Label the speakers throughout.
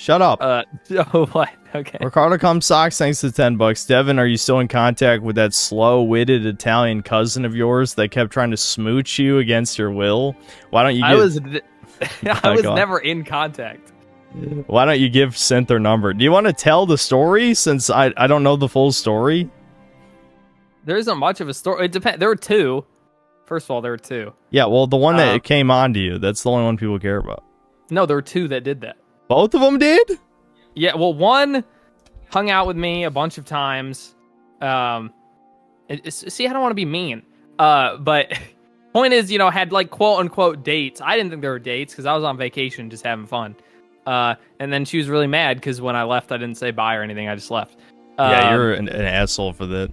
Speaker 1: Shut up.
Speaker 2: Oh, what? Okay.
Speaker 1: Ricardo comes socks. Thanks to $10. Devin, are you still in contact with that slow-witted Italian cousin of yours that kept trying to smooch you against your will? Why don't you?
Speaker 2: I was never in contact.
Speaker 1: Why don't you give Synth their number? Do you want to tell the story since I don't know the full story?
Speaker 2: There isn't much of a story. It depends. There were two. First of all, there were two.
Speaker 1: Yeah, well, the one that came on to you, that's the only one people care about.
Speaker 2: No, there were two that did that.
Speaker 1: Both of them did?
Speaker 2: Yeah, well, one hung out with me a bunch of times. See, I don't want to be mean. But point is, had like quote unquote dates. I didn't think there were dates because I was on vacation just having fun. And then she was really mad because when I left, I didn't say bye or anything. I just left.
Speaker 1: Yeah, you're an asshole for that.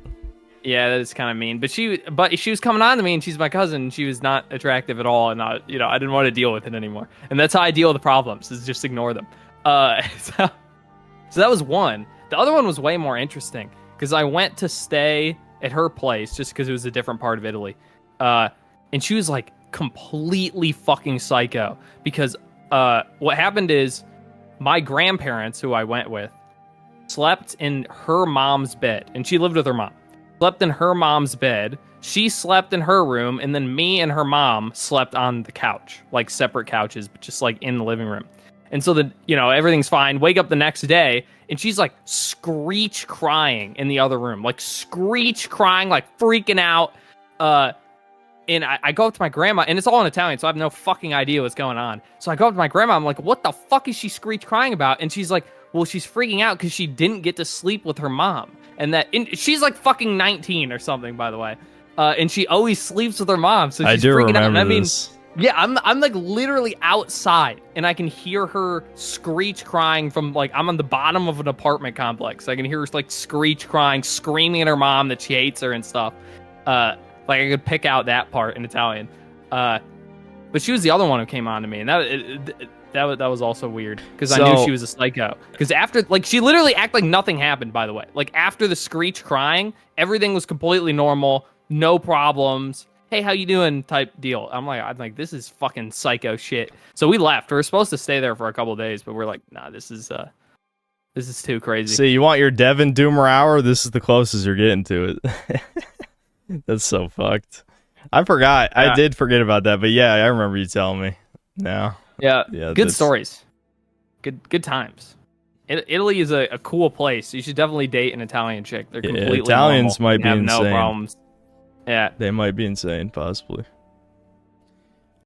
Speaker 2: Yeah, that is kind of mean. But she was coming on to me, and she's my cousin. And she was not attractive at all, and I didn't want to deal with it anymore. And that's how I deal with the problems: is just ignore them. So that was one. The other one was way more interesting because I went to stay at her place just because it was a different part of Italy, and she was like completely fucking psycho. Because what happened is my grandparents, who I went with, slept in her mom's bed, and she lived with her mom. Slept in her mom's bed. She slept in her room, and then me and her mom slept on the couch, like separate couches, but just like in the living room. And so everything's fine. Wake up the next day, and she's like screech crying in the other room, like screech crying, like freaking out. And I go up to my grandma, and it's all in Italian, so I have no fucking idea what's going on. So I go up to my grandma, I'm like, what the fuck is she screech crying about? And she's like, well, she's freaking out because she didn't get to sleep with her mom. And she's like fucking 19 or something, by the way. And she always sleeps with her mom, so she's freaking out. And I mean, yeah, I'm like literally outside, and I can hear her screech crying from like I'm on the bottom of an apartment complex. I can hear her like screech crying, screaming at her mom that she hates her and stuff. Like I could pick out that part in Italian. But she was the other one who came on to me, and that was also weird because I knew she was a psycho. Because after, like, she literally acted like nothing happened, by the way. Like, after the screech crying, everything was completely normal, no problems. Hey, how you doing? Type deal. I'm like, this is fucking psycho shit. So we left. We were supposed to stay there for a couple of days, but we're like, nah, this is too crazy.
Speaker 1: See, you want your Devin Doomer hour? This is the closest you're getting to it. That's so fucked. I forgot. Yeah. I did forget about that, but yeah, I remember you telling me. Now.
Speaker 2: Yeah, good stories. Good times. Italy is a cool place. You should definitely date an Italian chick. They're completely
Speaker 1: Italians
Speaker 2: normal.
Speaker 1: Might be insane.
Speaker 2: No problems. Yeah.
Speaker 1: They might be insane, possibly.